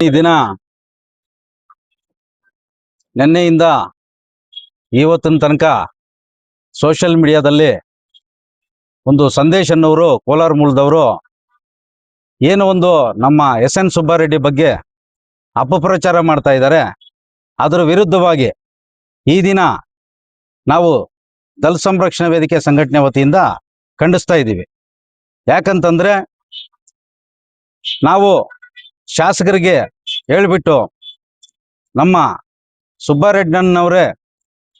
ಈ ದಿನ ನಿನ್ನೆಯಿಂದ ಇವತ್ತಿನ ತನಕ ಸೋಷಿಯಲ್ ಮೀಡಿಯಾದಲ್ಲಿ ಒಂದು ಸಂದೇಶ್ ಅನ್ನೋರು ಕೋಲಾರ ಮೂಲದವರು ಏನು ಒಂದು ನಮ್ಮ ಎಸ್.ಎನ್. ಸುಬ್ಬಾರೆಡ್ಡಿ ಬಗ್ಗೆ ಅಪಪ್ರಚಾರ ಮಾಡ್ತಾ ಇದ್ದಾರೆ. ಅದರ ವಿರುದ್ಧವಾಗಿ ಈ ದಿನ ನಾವು ದಲಿತ ಸಂರಕ್ಷಣಾ ವೇದಿಕೆ ಸಂಘಟನೆ ವತಿಯಿಂದ ಖಂಡಿಸ್ತಾ ಇದ್ದೀವಿ. ಯಾಕಂತಂದ್ರೆ ನಾವು ಶಾಸಕರಿಗೆ ಹೇಳ್ಬಿಟ್ಟು ನಮ್ಮ ಸುಬ್ಬಾರೆಡ್ಡಿನವರೇ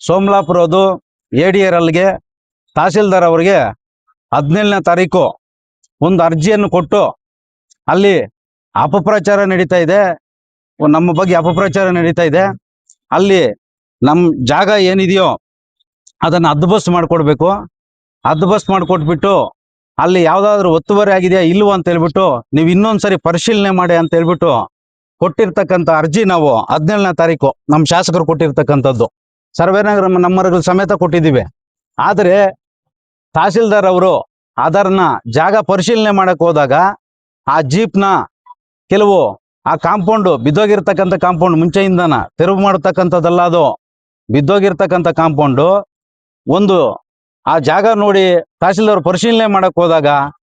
ಸೋಮಲಾಪುರದು ADRLಗೆ ತಹಸೀಲ್ದಾರ್ ಅವರಿಗೆ 17ನೇ ತಾರೀಕು ಒಂದು ಅರ್ಜಿಯನ್ನು ಕೊಟ್ಟು ಅಲ್ಲಿ ಅಪಪ್ರಚಾರ ನಡೀತಾ ಇದೆ, ನಮ್ಮ ಬಗ್ಗೆ ಅಪಪ್ರಚಾರ ನಡೀತಾ ಇದೆ. ಅಲ್ಲಿ ನಮ್ಮ ಜಾಗ ಏನಿದೆಯೋ ಅದನ್ನು ಹದ್ದುಬಸ್ತು ಮಾಡಿಕೊಡ್ಬೇಕು. ಹದ್ದುಬಸ್ತು ಮಾಡಿಕೊಟ್ಬಿಟ್ಟು ಅಲ್ಲಿ ಯಾವುದಾದ್ರೂ ಒತ್ತುವರಿ ಆಗಿದೆಯಾ ಇಲ್ವೋ ಅಂತ ಹೇಳ್ಬಿಟ್ಟು ನೀವು ಇನ್ನೊಂದ್ಸರಿ ಪರಿಶೀಲನೆ ಮಾಡಿ ಅಂತ ಹೇಳ್ಬಿಟ್ಟು ಕೊಟ್ಟಿರ್ತಕ್ಕಂಥ ಅರ್ಜಿ ನಾವು 17ನೇ ತಾರೀಕು ನಮ್ಮ ಶಾಸಕರು ಕೊಟ್ಟಿರ್ತಕ್ಕಂಥದ್ದು ಸರ್ವೇನಗರ ನಮ್ಮರ್ಗಳ ಸಮೇತ ಕೊಟ್ಟಿದ್ದೀವಿ. ಆದರೆ ತಹಸೀಲ್ದಾರ್ ಅವರು ಅದನ್ನ ಜಾಗ ಪರಿಶೀಲನೆ ಮಾಡಕ್ ಹೋದಾಗ ಆ ಜೀಪ್ನ ಕೆಲವು ಆ ಕಾಂಪೌಂಡು ಬಿದ್ದೋಗಿರ್ತಕ್ಕಂಥ ಕಾಂಪೌಂಡ್ ಮುಂಚೆಯಿಂದನ ತೆರವು ಮಾಡತಕ್ಕಂಥದ್ದಲ್ಲ, ಅದು ಬಿದ್ದೋಗಿರ್ತಕ್ಕಂಥ ಕಾಂಪೌಂಡು ಒಂದು ಆ ಜಾಗ ನೋಡಿ ತಹಸೀಲ್ದಾರ್ ಪರಿಶೀಲನೆ ಮಾಡಕ್ ಹೋದಾಗ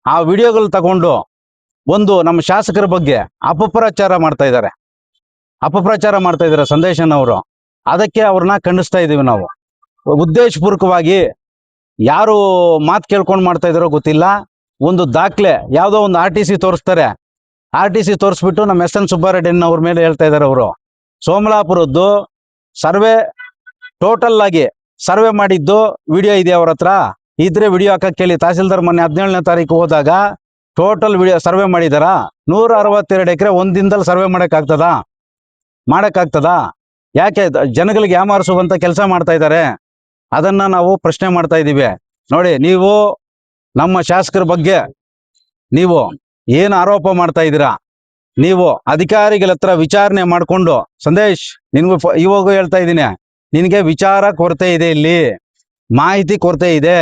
ಆ ವಿಡಿಯೋಗಳು ತಗೊಂಡು ಒಂದು ನಮ್ಮ ಶಾಸಕರ ಬಗ್ಗೆ ಅಪಪ್ರಚಾರ ಮಾಡ್ತಾ ಇದ್ದಾರೆ ಸಂದೇಶನವರು. ಅದಕ್ಕೆ ಅವ್ರನ್ನ ಖಂಡಿಸ್ತಾ ಇದ್ದೀವಿ ನಾವು. ಉದ್ದೇಶಪೂರ್ವಕವಾಗಿ ಯಾರು ಮಾತು ಕೇಳ್ಕೊಂಡು ಮಾಡ್ತಾ ಇದ್ದಾರೋ ಗೊತ್ತಿಲ್ಲ. ಒಂದು ದಾಖಲೆ ಯಾವುದೋ ಒಂದು RTC ತೋರಿಸ್ತಾರೆ, RTC ತೋರಿಸ್ಬಿಟ್ಟು ನಮ್ಮ ಎಸ್.ಎನ್. ಸುಬ್ಬಾರೆಡ್ಡಿನವ್ರ ಮೇಲೆ ಹೇಳ್ತಾ ಇದ್ದಾರೆ. ಅವರು ಸೋಮಲಾಪುರದ್ದು ಸರ್ವೆ ಟೋಟಲ್ ಆಗಿ ಸರ್ವೆ ಮಾಡಿದ್ದು ವಿಡಿಯೋ ಇದೆ ಅವ್ರ ಹತ್ರ ಇದ್ರೆ ವಿಡಿಯೋ ಹಾಕಕ್ಕೆ ಕೇಳಿ. ತಹಸೀಲ್ದಾರ್ ಮೊನ್ನೆ 17ನೇ ತಾರೀಕು ಹೋದಾಗ ಟೋಟಲ್ ವಿಡಿಯೋ ಸರ್ವೆ ಮಾಡಿದಾರ. 162 ಎಕರೆ ಒಂದಿನದಲ್ಲಿ ಸರ್ವೆ ಮಾಡಕ್ಕಾಗ್ತದಾ? ಯಾಕೆ ಜನಗಳಿಗೆ ಯಾಮಾರಿಸುವಂತ ಕೆಲಸ ಮಾಡ್ತಾ ಇದ್ದಾರೆ? ಅದನ್ನ ನಾವು ಪ್ರಶ್ನೆ ಮಾಡ್ತಾ ಇದ್ದೀವಿ. ನೋಡಿ, ನೀವು ನಮ್ಮ ಶಾಸಕರ ಬಗ್ಗೆ ನೀವು ಏನು ಆರೋಪ ಮಾಡ್ತಾ ಇದ್ದೀರಾ? ನೀವು ಅಧಿಕಾರಿಗಳ ಹತ್ರ ವಿಚಾರಣೆ ಮಾಡಿಕೊಂಡು, ಸಂದೇಶ್ ನಿನ್ಗೂ ಇವಾಗ ಹೇಳ್ತಾ ಇದ್ದೀನಿ, ನಿನಗೆ ವಿಚಾರ ಕೊರತೆ ಇದೆ, ಇಲ್ಲಿ ಮಾಹಿತಿ ಕೊರತೆ ಇದೆ.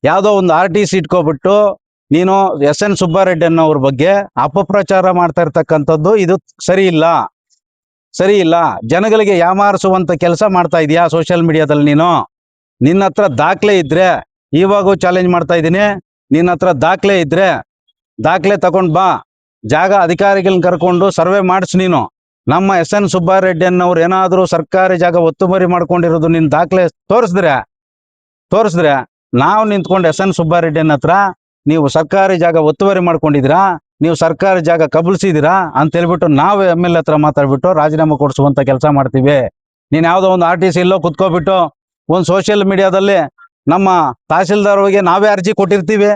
ಯಾವುದೋ ಒಂದು RTC ಇಟ್ಕೊಬಿಟ್ಟು ನೀನು ಎಸ್.ಎನ್. ಸುಬ್ಬಾರೆಡ್ಡಿ ಅನ್ನೋವ್ರ ಬಗ್ಗೆ ಅಪಪ್ರಚಾರ ಮಾಡ್ತಾ ಇರ್ತಕ್ಕಂಥದ್ದು ಇದು ಸರಿ ಇಲ್ಲ. ಜನಗಳಿಗೆ ಯಾಮಾರಿಸುವಂತ ಕೆಲಸ ಮಾಡ್ತಾ ಇದೀಯಾ ಸೋಷಿಯಲ್ ಮೀಡಿಯಾದಲ್ಲಿ. ನಿನ್ನ ಹತ್ರ ದಾಖಲೆ ಇದ್ರೆ, ಇವಾಗೂ ಚಾಲೆಂಜ್ ಮಾಡ್ತಾ ಇದ್ದೀನಿ, ನಿನ್ನ ಹತ್ರ ದಾಖಲೆ ಇದ್ರೆ ದಾಖಲೆ ತಗೊಂಡ್ ಬಾ. ಜಾಗ ಅಧಿಕಾರಿಗಳನ್ನ ಕರ್ಕೊಂಡು ಸರ್ವೆ ಮಾಡಿಸ್. ನೀನು ನಮ್ಮ ಎಸ್.ಎನ್. ಸುಬ್ಬಾರೆಡ್ಡಿ ಅನ್ನೋರು ಏನಾದರೂ ಸರ್ಕಾರಿ ಜಾಗ ಒತ್ತುವರಿ ಮಾಡ್ಕೊಂಡಿರೋದು ನಿನ್ನ ದಾಖಲೆ ತೋರಿಸಿದ್ರೆ ನಾವು ನಿಂತ್ಕೊಂಡು ಎಸ್.ಎನ್. ಸುಬ್ಬಾರೆಡ್ಡಿ ಹತ್ರ ನೀವು ಸರ್ಕಾರಿ ಜಾಗ ಒತ್ತುವರಿ ಮಾಡ್ಕೊಂಡಿದ್ದೀರಾ, ನೀವು ಸರ್ಕಾರಿ ಜಾಗ ಕಬಳಿಸಿದ್ದೀರಾ ಅಂತ ಹೇಳ್ಬಿಟ್ಟು ನಾವು MLA ಹತ್ರ ಮಾತಾಡ್ಬಿಟ್ಟು ರಾಜೀನಾಮೆ ಕೊಡಿಸುವಂತ ಕೆಲಸ ಮಾಡ್ತೀವಿ. ನೀನು ಯಾವುದೋ ಒಂದು RTC ಇಲ್ಲೋ ಕುತ್ಕೋಬಿಟ್ಟು ಒಂದು ಸೋಷಿಯಲ್ ಮೀಡಿಯಾದಲ್ಲಿ ನಮ್ಮ ತಹಸೀಲ್ದಾರ್ ಅವರಿಗೆ ನಾವೇ ಅರ್ಜಿ ಕೊಟ್ಟಿರ್ತೀವಿ,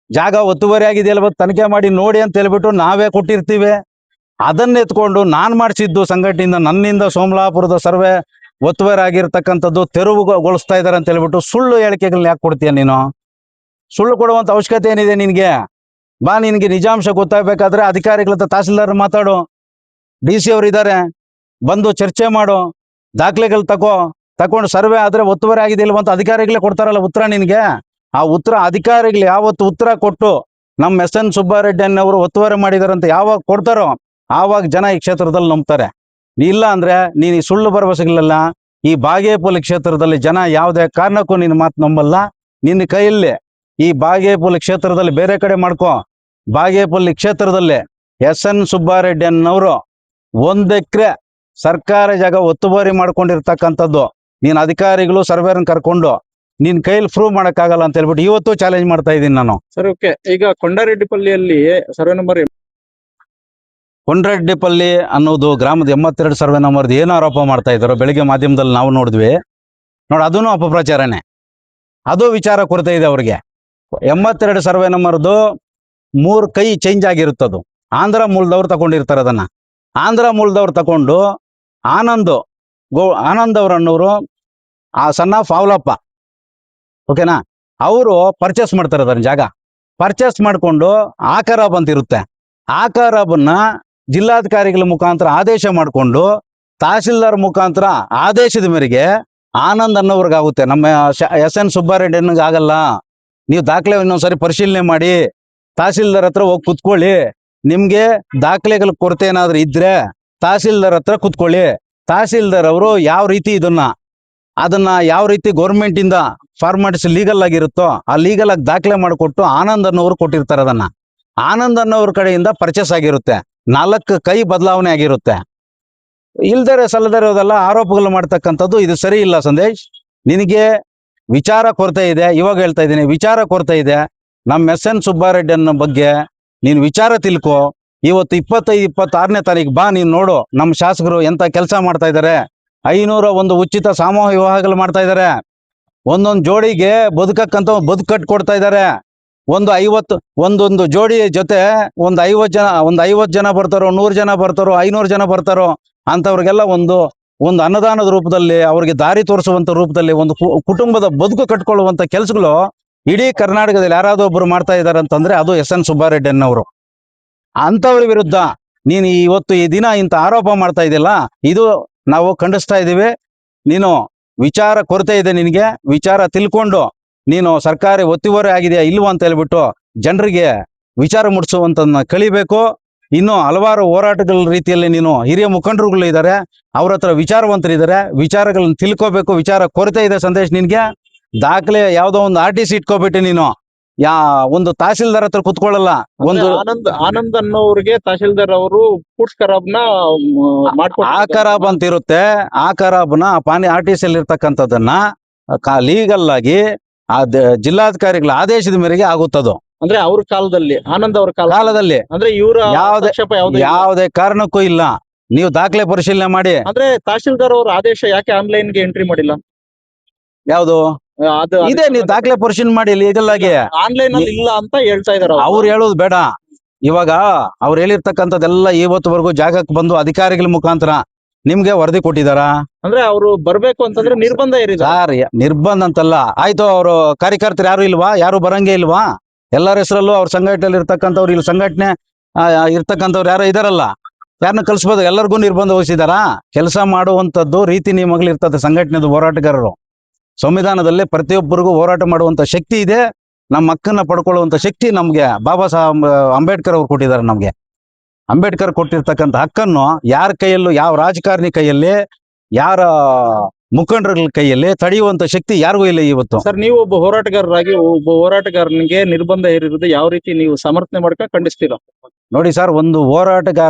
ಜಾಗ ಒತ್ತುವರಿ ಆಗಿದೆಯಲ್ಲ ತನಿಖೆ ಮಾಡಿ ನೋಡಿ ಅಂತ ಹೇಳ್ಬಿಟ್ಟು ನಾವೇ ಕೊಟ್ಟಿರ್ತೀವಿ. ಅದನ್ನ ಎತ್ಕೊಂಡು ನಾನು ಮಾಡಿಸಿದ್ದು ಸಂಘಟನೆಯಿಂದ ನನ್ನಿಂದ ಸೋಮಲಾಪುರದ ಸರ್ವೆ ಒತ್ತುವರಿ ಆಗಿರ್ತಕ್ಕಂಥದ್ದು ತೆರವುಗೊಳಿಸ್ತಾ ಇದ್ದಾರೆ ಅಂತ ಹೇಳ್ಬಿಟ್ಟು ಸುಳ್ಳು ಹೇಳಿಕೆಗಳನ್ನ ಯಾಕೆ ಕೊಡ್ತೀಯ ನೀನು? ಸುಳ್ಳು ಕೊಡುವಂತ ಅವಶ್ಯಕತೆ ಏನಿದೆ ನಿನಗೆ? ಬಾ, ನಿನಗೆ ನಿಜಾಂಶ ಗೊತ್ತಾಗಬೇಕಾದ್ರೆ ಅಧಿಕಾರಿಗಳ ಹತ್ರ ತಹಸೀಲ್ದಾರ್ ಮಾತಾಡು, DC ಅವರು ಇದ್ದಾರೆ, ಬಂದು ಚರ್ಚೆ ಮಾಡು, ದಾಖಲೆಗಳು ತಕೊಂಡು ಸರ್ವೆ ಆದ್ರೆ ಒತ್ತುವರಿ ಆಗಿದೆ ಇಲ್ವ ಅಂತ ಅಧಿಕಾರಿಗಳೇ ಕೊಡ್ತಾರಲ್ಲ ಉತ್ತರ ನಿನಗೆ. ಆ ಉತ್ತರ ಅಧಿಕಾರಿಗಳು ಯಾವತ್ತು ಉತ್ತರ ಕೊಟ್ಟು ನಮ್ಮ ಎಸ್.ಎನ್. ಸುಬ್ಬಾರೆಡ್ಡಿ ಅನ್ನೋರು ಒತ್ತುವರಿ ಮಾಡಿದಾರಂತ ಯಾವಾಗ ಕೊಡ್ತಾರೋ ಆವಾಗ ಜನ ಈ ಕ್ಷೇತ್ರದಲ್ಲಿ ನಂಬ್ತಾರೆ. ಇಲ್ಲ ಅಂದ್ರೆ ನೀನು ಈ ಸುಳ್ಳು ಭರವಸೆಗಳೆಲ್ಲ ಈ ಬಾಗೇಪಲ್ಲಿ ಕ್ಷೇತ್ರದಲ್ಲಿ ಜನ ಯಾವುದೇ ಕಾರಣಕ್ಕೂ ನಿನ್ನ ಮಾತು ನಂಬಲ್ಲ. ನಿನ್ನ ಕೈಯಲ್ಲಿ ಈ ಬಾಗೇಪಲ್ಲಿ ಕ್ಷೇತ್ರದಲ್ಲಿ ಬೇರೆ ಕಡೆ ಮಾಡ್ಕೋ. ಬಾಗೇಪಲ್ಲಿ ಕ್ಷೇತ್ರದಲ್ಲಿ ಎಸ್.ಎನ್. ಸುಬ್ಬಾರೆಡ್ಡಿ ಅನ್ನೋರು 1 ಎಕರೆ ಸರ್ಕಾರಿ ಜಾಗ ಒತ್ತುವರಿ ಮಾಡ್ಕೊಂಡಿರ್ತಕ್ಕಂಥದ್ದು ನೀನು ಅಧಿಕಾರಿಗಳು ಸರ್ವೇರನ್ನ ಕರ್ಕೊಂಡು ನಿನ್ ಕೈಲಿ ಪ್ರೂವ್ ಮಾಡಕ್ಕಾಗಲ್ಲ ಅಂತ ಹೇಳ್ಬಿಟ್ಟು ಇವತ್ತು ಚಾಲೆಂಜ್ ಮಾಡ್ತಾ ಇದ್ದೀನಿ ನಾನು. Sir, okay. ಈಗ ಕೊಂಡಾರೆಡ್ಡಿಪಲ್ಲಿಯಲ್ಲಿ ಸರ್ವೆ ನಂಬರ್ ಕೊಂಡರೆಡ್ಡಿಪಲ್ಲಿ ಅನ್ನೋದು ಗ್ರಾಮದ 82 ಸರ್ವೆ ನಂಬರ್ದು ಏನು ಆರೋಪ ಮಾಡ್ತಾ ಇದ್ದಾರೋ ಬೆಳಿಗ್ಗೆ ಮಾಧ್ಯಮದಲ್ಲಿ ನಾವು ನೋಡಿದ್ವಿ. ಅದೂ ಅಪಪ್ರಚಾರನೇ, ಅದು ವಿಚಾರ ಕೊರತೆ ಇದೆ ಅವ್ರಿಗೆ. 82 ಸರ್ವೆ ನಂಬರ್ದು 3 ಕೈ ಚೇಂಜ್ ಆಗಿರುತ್ತದು. ಆಂಧ್ರ ಮೂಲದವ್ರು ತಗೊಂಡಿರ್ತಾರೆ. ಅದನ್ನ ಆಂಧ್ರ ಮೂಲದವ್ರು ತಗೊಂಡು ಆನಂದ್ ಅವರನ್ನೋರು ಆ ಸಣ್ಣ ಫಾವ್ಲಪ್ಪ, ಓಕೆನಾ, ಅವರು ಪರ್ಚೇಸ್ ಮಾಡ್ತಾರೆ. ಅದನ್ನ ಜಾಗ ಪರ್ಚೇಸ್ ಮಾಡಿಕೊಂಡು ಆಕಾರಾಬ್ ಅಂತ ಇರುತ್ತೆ. ಆಕಾರಾಬನ್ನ ಜಿಲ್ಲಾಧಿಕಾರಿಗಳ ಮುಖಾಂತರ ಆದೇಶ ಮಾಡಿಕೊಂಡು ತಹಸೀಲ್ದಾರ್ ಮುಖಾಂತರ ಆದೇಶದ ಮೇರೆಗೆ ಆನಂದ್ ಅನ್ನೋರ್ಗಾಗುತ್ತೆ. ನಮ್ಮ ಎಸ್.ಎನ್. ಸುಬ್ಬಾರೆಡ್ಡಿ ಆಗಲ್ಲ. ನೀವು ದಾಖಲೆ ಇನ್ನೊಂದ್ಸರಿ ಪರಿಶೀಲನೆ ಮಾಡಿ ತಹಸೀಲ್ದಾರ್ ಹತ್ರ ಹೋಗಿ ಕುತ್ಕೊಳ್ಳಿ, ನಿಮ್ಗೆ ದಾಖಲೆಗಳ ಕೊರತೆ ಏನಾದ್ರು ಇದ್ರೆ ತಹಸೀಲ್ದಾರ್ ಹತ್ರ ಕುತ್ಕೊಳ್ಳಿ. ತಹಸೀಲ್ದಾರ್ ಅವರು ಯಾವ ರೀತಿ ಅದನ್ನ ಯಾವ ರೀತಿ ಗೌರ್ಮೆಂಟ್ ಇಂದ ಫಾರ್ಮಾಲಿಟೀಸ್ ಲೀಗಲ್ ಆಗಿರುತ್ತೋ ಆ ಲೀಗಲ್ ಆಗಿ ದಾಖಲೆ ಮಾಡಿಕೊಟ್ಟು ಆನಂದ್ ಅನ್ನೋರು ಕೊಟ್ಟಿರ್ತಾರೆ. ಅದನ್ನ ಆನಂದ್ ಅನ್ನೋರ ಕಡೆಯಿಂದ ಪರ್ಚೇಸ್ ಆಗಿರುತ್ತೆ. 4 ಕೈ ಬದಲಾವಣೆ ಆಗಿರುತ್ತೆ. ಇಲ್ದರೆ ಸಲ್ಲದರೆ ಅದೆಲ್ಲ ಆರೋಪಗಳು ಮಾಡ್ತಕ್ಕಂಥದ್ದು ಇದು ಸರಿ ಇಲ್ಲ ಸಂದೇಶ್. ನಿನಗೆ ವಿಚಾರ ಕೊರತೆ ಇದೆ. ಇವಾಗ ಹೇಳ್ತಾ ಇದ್ದೀನಿ, ವಿಚಾರ ಕೊರತೆ ಇದೆ. ನಮ್ಮ SN ಸುಬ್ಬಾರೆಡ್ಡಿ ಅನ್ನೋ ಬಗ್ಗೆ ನೀನು ವಿಚಾರ ತಿಳ್ಕೊ. ಇವತ್ತು 25-26ನೇ ತಾರೀಕು ಬಾ, ನೀನು ನೋಡು ನಮ್ಮ ಶಾಸಕರು ಎಂತ ಕೆಲಸ ಮಾಡ್ತಾ ಇದ್ದಾರೆ. 501 ಉಚಿತ ಸಾಮೂಹಿಕ ವಿವಾಹಗಳು ಮಾಡ್ತಾ ಇದ್ದಾರೆ. ಒಂದೊಂದು ಜೋಡಿಗೆ ಬದುಕಕ್ಕಂತ ಬದುಕು ಕಟ್ಕೊಡ್ತಾ ಇದ್ದಾರೆ. ಒಂದೊಂದು ಜೋಡಿ ಜೊತೆ ಒಂದು 50 ಜನ ಬರ್ತಾರೋ, 100 ಜನ ಬರ್ತಾರೋ, 500 ಜನ ಬರ್ತಾರೋ ಅಂತವ್ರಿಗೆಲ್ಲ ಒಂದು ಅನ್ನದಾನದ ರೂಪದಲ್ಲಿ ಅವ್ರಿಗೆ ದಾರಿ ತೋರಿಸುವಂತ ರೂಪದಲ್ಲಿ ಒಂದು ಕುಟುಂಬದ ಬದುಕು ಕಟ್ಕೊಳ್ಳುವಂತ ಕೆಲಸಗಳು ಇಡೀ ಕರ್ನಾಟಕದಲ್ಲಿ ಯಾರಾದ್ರೂ ಒಬ್ರು ಮಾಡ್ತಾ ಇದ್ದಾರೆ ಅಂತಂದ್ರೆ ಅದು SN ಸುಬ್ಬಾರೆಡ್ಡಿ ಅನ್ನೋರು. ಅಂತವ್ರ ವಿರುದ್ಧ ನೀನು ಇವತ್ತು ಈ ದಿನ ಇಂಥ ಆರೋಪ ಮಾಡ್ತಾ ಇದೆಯಲ್ಲ, ಇದು ನಾವು ಖಂಡಿಸ್ತಾ ಇದ್ದೀವಿ. ನೀನು ವಿಚಾರ ಕೊರತೆ ಇದೆ, ನಿನಗೆ ವಿಚಾರ ತಿಳ್ಕೊಂಡು ನೀನು ಸರ್ಕಾರಿ ಒತ್ತುವರಿ ಆಗಿದೆಯಾ ಇಲ್ವಾ ಅಂತ ಹೇಳ್ಬಿಟ್ಟು ಜನರಿಗೆ ವಿಚಾರ ಮುಟ್ಟಿಸುವಂತನ್ನ ಕಲಿಬೇಕು. ಇನ್ನು ಹಲವಾರು ಹೋರಾಟಗಳ ರೀತಿಯಲ್ಲಿ ನೀನು ಹಿರಿಯ ಮುಖಂಡರುಗಳು ಇದ್ದಾರೆ, ಅವ್ರ ಹತ್ರ ವಿಚಾರವಂತರಿದ್ದಾರೆ, ವಿಚಾರಗಳನ್ನ ತಿಳ್ಕೋಬೇಕು. ವಿಚಾರ ಕೊರತೆ ಇದೆ ಸಂದೇಶ್. ನಿನ್ಗೆ ದಾಖಲೆ ಯಾವ್ದೋ ಒಂದು RTC ಇಟ್ಕೋಬಿಟ್ಟು ನೀನು ಒಂದು ತಹಸೀಲ್ದಾರ್ ಹತ್ರ ಕುತ್ಕೊಳ್ಳಲ್ಲ. ಒಂದು ಆನಂದ್ ಅನ್ನೋರಿಗೆ ತಹಸೀಲ್ದಾರ್ ಅವರು ಫುಡ್ಸ್ ಖರಾಬ್ನ ಆ ಖರಾಬ್ ಅಂತ ಇರುತ್ತೆ. ಆ ಖರಾಬ್ನ ಪಾನಿ RTC ಅಲ್ಲಿ ಇರ್ತಕ್ಕಂಥದ್ದನ್ನ ಲೀಗಲ್ ಆಗಿ ಜಿಲ್ಲಾಧಿಕಾರಿಗಳ ಆದೇಶದ ಮೇರೆಗೆ ಆಗುತ್ತದು. ಅಂದ್ರೆ ಅವ್ರ ಕಾಲದಲ್ಲಿ, ಆನಂದ್ ಅವ್ರ ಕಾಲದಲ್ಲಿ ಅಂದ್ರೆ ಇವರ ಯಾವುದೇ ಕಾರಣಕ್ಕೂ ಇಲ್ಲ. ನೀವು ದಾಖಲೆ ಪರಿಶೀಲನೆ ಮಾಡಿ. ಅಂದ್ರೆ ತಹಸೀಲ್ದಾರ್ ಅವ್ರ ಆದೇಶ ಯಾಕೆ ಆನ್ಲೈನ್ ಗೆ ಎಂಟ್ರಿ ಮಾಡಿಲ್ಲ? ಯಾವುದು ಇದೆ, ನೀವು ದಾಖಲೆ ಪರಿಶೀಲನೆ ಮಾಡಿ ಲೀಗಲ್ ಆಗಿ. ಆನ್ಲೈನ್ ಅಲ್ಲಿ ಇಲ್ಲ ಅಂತ ಹೇಳ್ತಾ ಇದಾರೆ ಅವ್ರು ಹೇಳೋದು ಬೇಡ. ಇವಾಗ ಅವ್ರು ಹೇಳಿರ್ತಕ್ಕಂಥದ್ದೆಲ್ಲ ಇವತ್ತುವರೆಗೂ ಜಾಗಕ್ಕೆ ಬಂದು ಅಧಿಕಾರಿಗಳ ಮುಖಾಂತರ ನಿಮ್ಗೆ ವರದಿ ಕೊಟ್ಟಿದಾರ. ಅಂದ್ರೆ ಅವ್ರು ಬರ್ಬೇಕು ಅಂತಂದ್ರೆ ನಿರ್ಬಂಧ ಇರಿದ ಸರ್. ನಿರ್ಬಂಧ ಅಂತಲ್ಲ. ಆಯ್ತು, ಅವರು ಕಾರ್ಯಕರ್ತರು ಯಾರು ಇಲ್ವಾ? ಯಾರು ಬರಂಗೆ ಇಲ್ವಾ? ಎಲ್ಲರ ಹೆಸರಲ್ಲೂ ಅವ್ರ ಸಂಘಟನೆಯಲ್ಲಿ ಇರ್ತಕ್ಕಂಥವ್ರು, ಇಲ್ಲಿ ಸಂಘಟನೆ ಇರ್ತಕ್ಕಂಥವ್ರು ಯಾರು ಇದಾರಲ್ಲ, ಯಾರನ್ನ ಕಳಿಸ್ಬೋದು? ಎಲ್ಲರಿಗೂ ನಿರ್ಬಂಧ ವಹಿಸಿದಾರ? ಕೆಲಸ ಮಾಡುವಂತದ್ದು ರೀತಿ ನಿಯಮಗಳು ಇರ್ತದೆ. ಸಂಘಟನೆದು ಹೋರಾಟಗಾರರು ಸಂವಿಧಾನದಲ್ಲಿ ಪ್ರತಿಯೊಬ್ಬರಿಗೂ ಹೋರಾಟ ಮಾಡುವಂತ ಶಕ್ತಿ ಇದೆ. ನಮ್ಮ ಹಕ್ಕನ್ನ ಪಡ್ಕೊಳ್ಳುವಂತ ಶಕ್ತಿ ನಮ್ಗೆ ಬಾಬಾ ಸಾಹೇಬ್ ಅಂಬೇಡ್ಕರ್ ಅವ್ರು ಕೊಟ್ಟಿದ್ದಾರೆ. ನಮ್ಗೆ ಅಂಬೇಡ್ಕರ್ ಕೊಟ್ಟಿರ್ತಕ್ಕಂಥ ಹಕ್ಕನ್ನು ಯಾರ ಕೈಯಲ್ಲೂ, ಯಾವ ರಾಜಕಾರಣಿ ಕೈಯಲ್ಲಿ, ಯಾರ ಮುಖಂಡರ ಕೈಯಲ್ಲಿ ತಡೆಯುವಂತ ಶಕ್ತಿ ಯಾರಿಗೂ ಇಲ್ಲ ಇವತ್ತು. ಸರ್, ನೀವು ಒಬ್ಬ ಹೋರಾಟಗಾರನಿಗೆ ನಿರ್ಬಂಧ ಹೇರಿರುವುದು ಯಾವ ರೀತಿ ನೀವು ಸಮರ್ಥನೆ ಮಾಡ್ಕೊಂಡು ಖಂಡಿಸ್ತೀರಾ? ನೋಡಿ ಸರ್, ಒಂದು ಹೋರಾಟಗಾರ